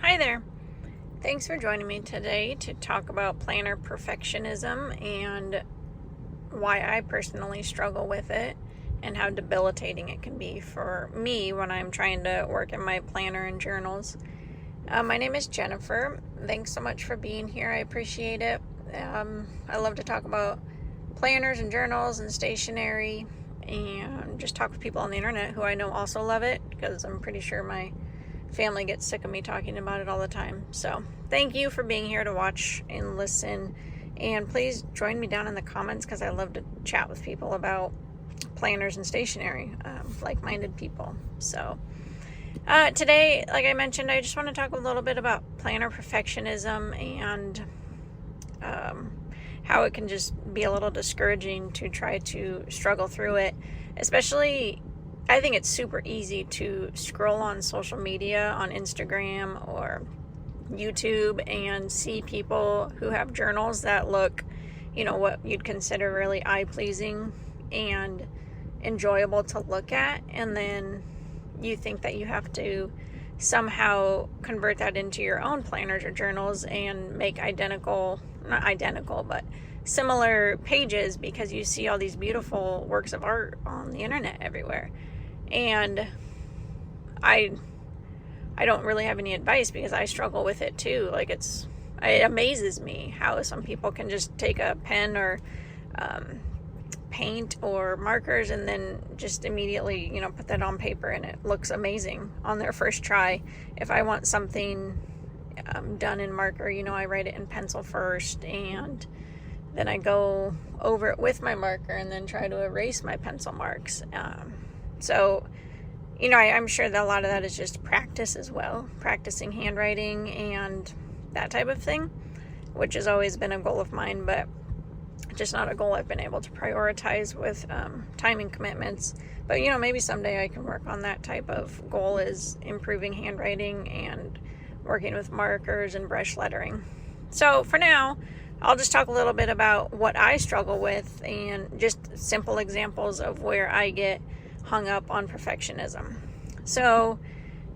Hi there. Thanks for joining me today to talk about planner perfectionism and why I personally struggle with it and how debilitating it can be for me when I'm trying to work in my planner and journals. My name is Jennifer. Thanks so much for being here. I appreciate it. I love to talk about planners and journals and stationery and just talk with people on the internet who I know also love it, because I'm pretty sure my family gets sick of me talking about it all the time. So thank you for being here to watch and listen, and please join me down in the comments because I love to chat with people about planners and stationery, like-minded people. So today, like I mentioned, I just want to talk a little bit about planner perfectionism and how it can just be a little discouraging to try to struggle through it. Especially, I think it's super easy to scroll on social media, on Instagram or YouTube, and see people who have journals that look, what you'd consider really eye-pleasing and enjoyable to look at. And then you think that you have to somehow convert that into your own planners or journals and make not identical, but similar pages because you see all these beautiful works of art on the internet everywhere. And I don't really have any advice because I struggle with it too. Like it amazes me how some people can just take a pen or paint or markers and then just immediately, put that on paper and it looks amazing on their first try. If I want something done in marker, I write it in pencil first, and then I go over it with my marker and then try to erase my pencil marks. So, I'm sure that a lot of that is just practice as well, practicing handwriting and that type of thing, which has always been a goal of mine, but just not a goal I've been able to prioritize with timing commitments. But, maybe someday I can work on that type of goal, is improving handwriting and working with markers and brush lettering. So for now, I'll just talk a little bit about what I struggle with and just simple examples of where I get hung up on perfectionism. So,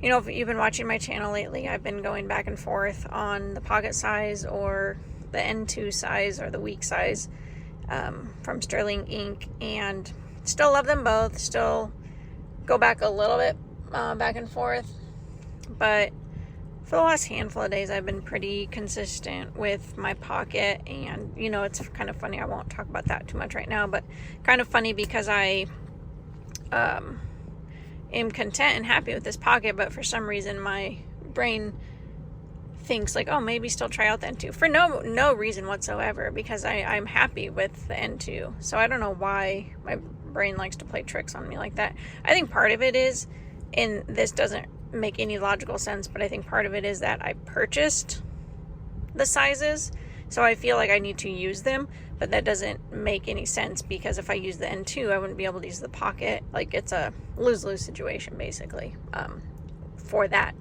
if you've been watching my channel lately, I've been going back and forth on the pocket size or the N2 size or the week size from Sterling Ink, and still love them both, still go back a little bit back and forth, but for the last handful of days I've been pretty consistent with my pocket. And it's kind of funny, I won't talk about that too much right now, but kind of funny because I am content and happy with this pocket, but for some reason my brain thinks like, oh, maybe still try out the N2 for no reason whatsoever, because I'm happy with the N2. So I don't know why my brain likes to play tricks on me like that. I think part of it is, and this doesn't make any logical sense, but I think part of it is that I purchased the sizes, so I feel like I need to use them, but that doesn't make any sense because if I use the N2, I wouldn't be able to use the pocket. Like, it's a lose-lose situation basically for that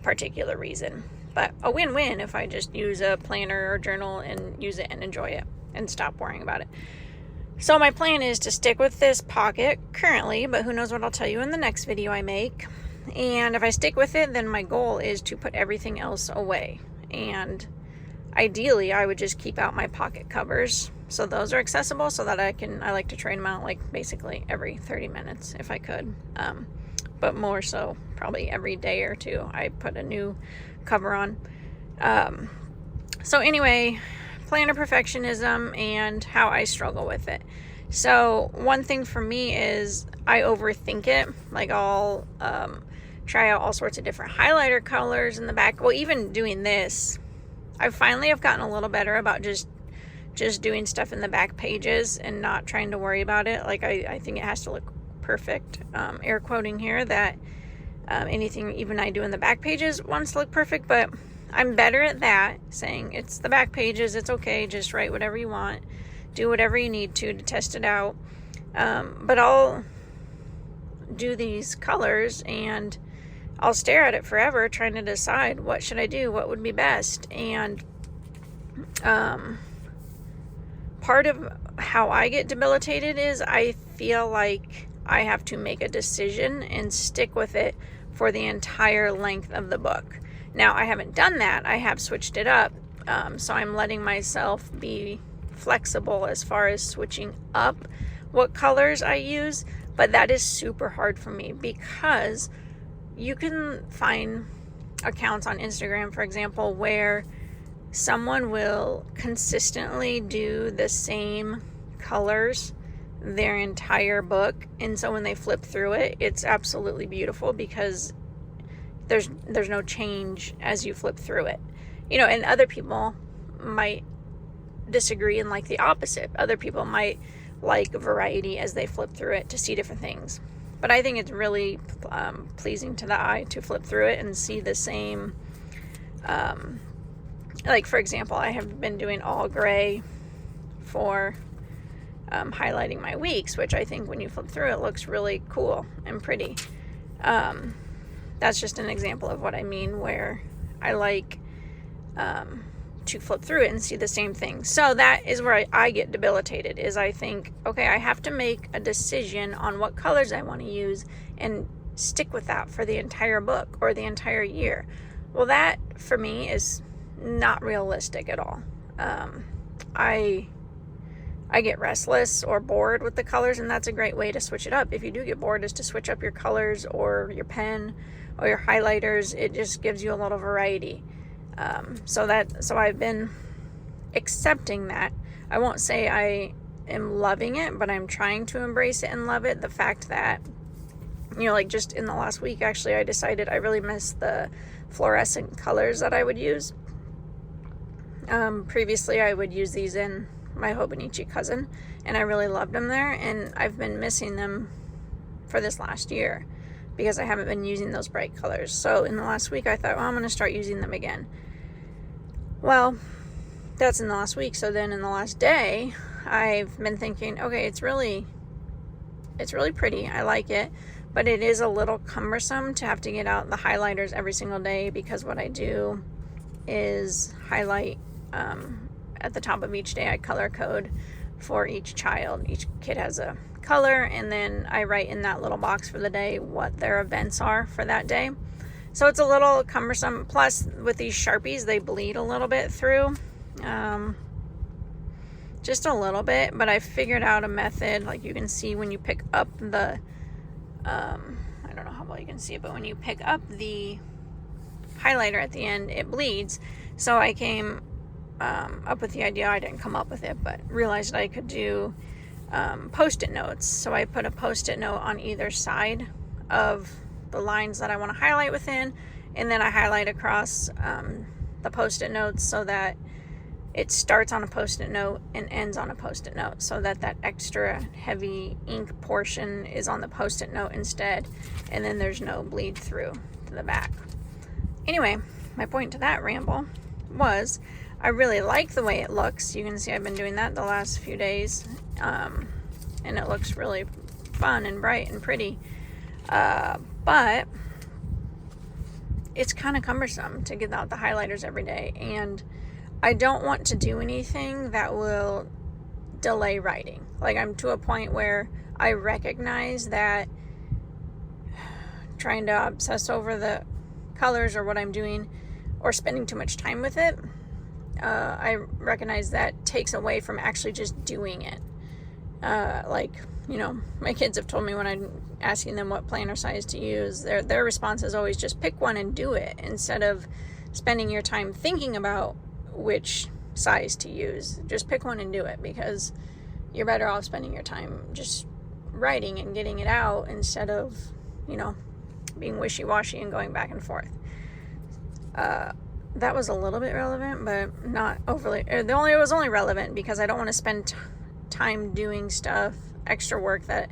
particular reason, but a win-win if I just use a planner or journal and use it and enjoy it and stop worrying about it. So my plan is to stick with this pocket currently, but who knows what I'll tell you in the next video I make. And if I stick with it, then my goal is to put everything else away. And ideally, I would just keep out my pocket covers, so those are accessible, so that I like to train them out like basically every 30 minutes if I could. But more so probably every day or two I put a new cover on. So anyway, planner perfectionism and how I struggle with it. So one thing for me is I overthink it. Like, I'll try out all sorts of different highlighter colors in the back. Well, even doing this, I finally have gotten a little better about just doing stuff in the back pages and not trying to worry about it. Like, I think it has to look perfect. Air quoting here that anything even I do in the back pages wants to look perfect, but I'm better at that, saying it's the back pages, it's okay, just write whatever you want, do whatever you need to test it out. But I'll do these colors and I'll stare at it forever trying to decide what should I do, what would be best. And part of how I get debilitated is I feel like I have to make a decision and stick with it for the entire length of the book. Now, I haven't done that. I have switched it up. So I'm letting myself be flexible as far as switching up what colors I use. But that is super hard for me because you can find accounts on Instagram, for example, where someone will consistently do the same colors their entire book, and so when they flip through it, it's absolutely beautiful because there's no change as you flip through it. And other people might disagree and like the opposite. Other people might like variety as they flip through it to see different things. But I think it's really pleasing to the eye to flip through it and see the same, like for example, I have been doing all gray for highlighting my weeks, which I think when you flip through it looks really cool and pretty. That's just an example of what I mean, where I like to flip through it and see the same thing. So that is where I get debilitated, is I think, okay, I have to make a decision on what colors I want to use and stick with that for the entire book or the entire year. Well, that for me is not realistic at all. I get restless or bored with the colors, and that's a great way to switch it up. If you do get bored, is to switch up your colors or your pen or your highlighters. It just gives you a little variety. So I've been accepting that. I won't say I am loving it, but I'm trying to embrace it and love it. The fact that, like just in the last week, actually, I decided I really miss the fluorescent colors that I would use. Previously, I would use these in my Hobonichi cousin, and I really loved them there, and I've been missing them for this last year because I haven't been using those bright colors. So in the last week, I thought, well, I'm going to start using them again. Well, that's in the last week. So then in the last day, I've been thinking, okay, it's really pretty. I like it, but it is a little cumbersome to have to get out the highlighters every single day, because what I do is highlight at the top of each day. I color code for each child. Each kid has a color, and then I write in that little box for the day what their events are for that day. So it's a little cumbersome. Plus, with these Sharpies, they bleed a little bit through. Just a little bit, but I figured out a method. Like you can see when you pick up the, I don't know how well you can see it, but when you pick up the highlighter at the end, it bleeds. So I came up with the idea. I didn't come up with it, but realized I could do post-it notes. So I put a post-it note on either side of the lines that I want to highlight within, and then I highlight across the post-it notes so that it starts on a post-it note and ends on a post-it note, so that that extra heavy ink portion is on the post-it note instead, and then there's no bleed through to the back. Anyway, my point to that ramble was I really like the way it looks. You can see I've been doing that the last few days, and it looks really fun and bright and pretty. But it's kind of cumbersome to get out the highlighters every day, and I don't want to do anything that will delay writing. Like, I'm to a point where I recognize that trying to obsess over the colors or what I'm doing or spending too much time with it, I recognize that takes away from actually just doing it. My kids have told me when I'm asking them what planner size to use, their response is always just pick one and do it, instead of spending your time thinking about which size to use. Just pick one and do it, because you're better off spending your time just writing and getting it out instead of, being wishy-washy and going back and forth. That was a little bit relevant, but not overly. It was only relevant because I don't want to spend time doing stuff, extra work that,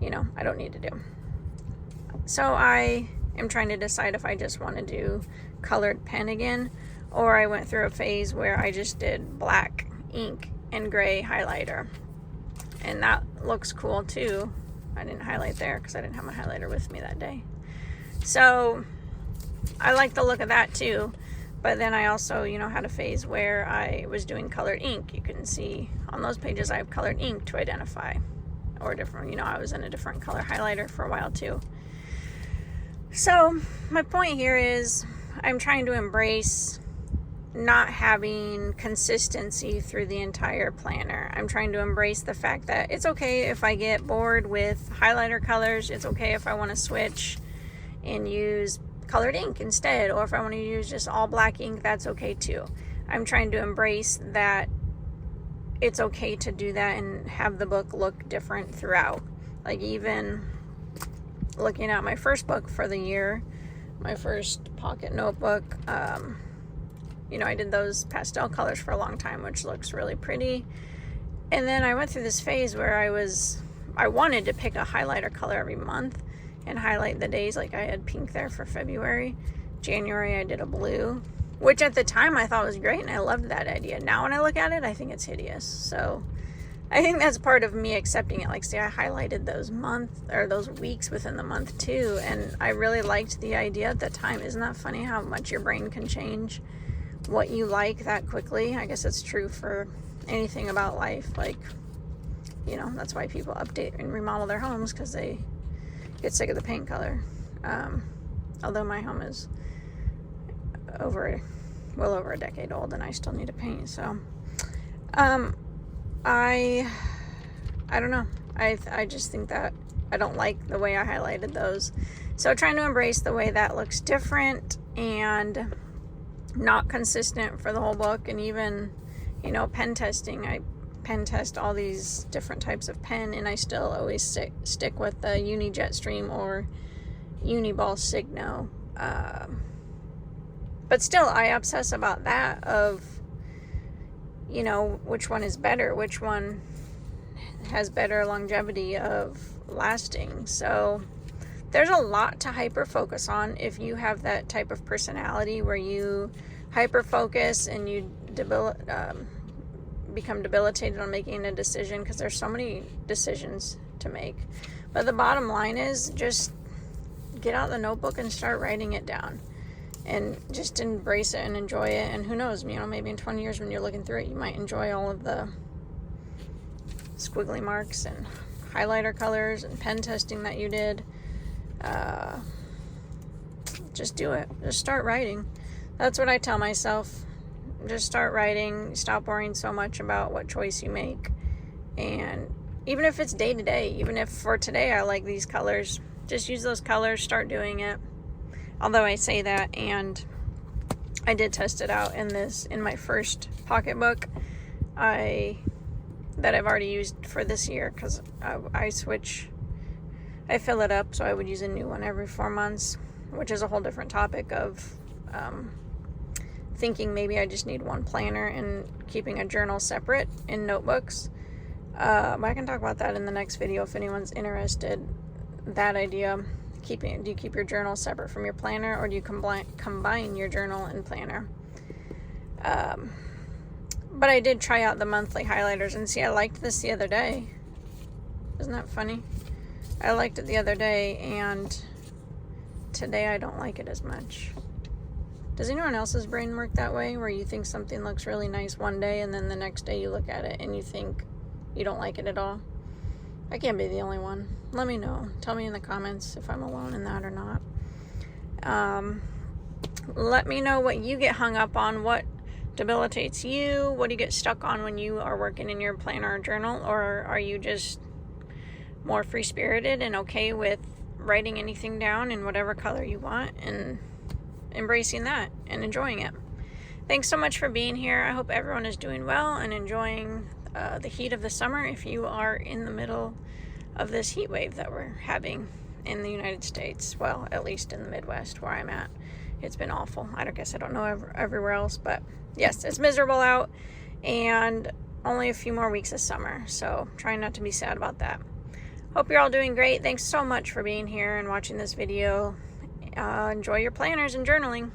I don't need to do. So I am trying to decide if I just want to do colored pen again, or I went through a phase where I just did black ink and gray highlighter, and that looks cool too. I didn't highlight there because I didn't have my highlighter with me that day. So I like the look of that too. But then I also, had a phase where I was doing colored ink. You can see on those pages I have colored ink to identify, or different, I was in a different color highlighter for a while too. So my point here is I'm trying to embrace not having consistency through the entire planner. I'm trying to embrace the fact that it's okay if I get bored with highlighter colors. It's okay if I want to switch and use colored ink instead, or if I want to use just all black ink, that's okay too. I'm trying to embrace that it's okay to do that and have the book look different throughout. Like, even looking at my first book for the year, my first pocket notebook, I did those pastel colors for a long time, which looks really pretty. And then I went through this phase where I wanted to pick a highlighter color every month and highlight the days. Like, I had pink there for February. January I did a blue, which at the time I thought was great, and I loved that idea. Now when I look at it, I think it's hideous. So I think that's part of me accepting it. Like, say I highlighted those weeks within the month too, and I really liked the idea at the time. Isn't that funny how much your brain can change what you like that quickly? I guess it's true for anything about life. Like, that's why people update and remodel their homes, because they get sick of the paint color. Although my home is well over a decade old, and I still need to paint. So I don't know. I just think that I don't like the way I highlighted those. So trying to embrace the way that looks different and not consistent for the whole book. And even, pen testing. I pen test all these different types of pen, and I still always stick with the Uni Jetstream or Uniball Signo. But still, I obsess about that of, which one is better, which one has better longevity of lasting. So there's a lot to hyper focus on if you have that type of personality where you hyper focus and you become debilitated on making a decision, because there's so many decisions to make. But the bottom line is, just get out the notebook and start writing it down, and just embrace it and enjoy it. And who knows, maybe in 20 years when you're looking through it, you might enjoy all of the squiggly marks and highlighter colors and pen testing that you did. Just do it. Just start writing. That's what I tell myself. Just start writing. Stop worrying so much about what choice you make. And even if it's day to day, even if for today I like these colors, just use those colors, start doing it. Although I say that, and I did test it out in my first pocketbook that I've already used for this year, because I fill it up, so I would use a new one every 4 months, which is a whole different topic of thinking maybe I just need one planner and keeping a journal separate in notebooks. But I can talk about that in the next video if anyone's interested. That idea. Do you keep your journal separate from your planner, or do you combine your journal and planner? But I did try out the monthly highlighters, and see, I liked this the other day. Isn't that funny? I liked it the other day, and today I don't like it as much. Does anyone else's brain work that way, where you think something looks really nice one day, and then the next day you look at it and you think you don't like it at all? I can't be the only one. Let me know. Tell me in the comments if I'm alone in that or not. Let me know what you get hung up on, what debilitates you, what do you get stuck on when you are working in your planner or journal, or are you just more free-spirited and okay with writing anything down in whatever color you want and embracing that and enjoying it. Thanks so much for being here. I hope everyone is doing well and enjoying the heat of the summer if you are in the middle of this heat wave that we're having in the United States. Well, at least in the Midwest where I'm at. It's been awful. I don't know everywhere else, but yes, it's miserable out, and only a few more weeks of summer, so trying not to be sad about that. Hope you're all doing great. Thanks so much for being here and watching this video. Enjoy your planners and journaling.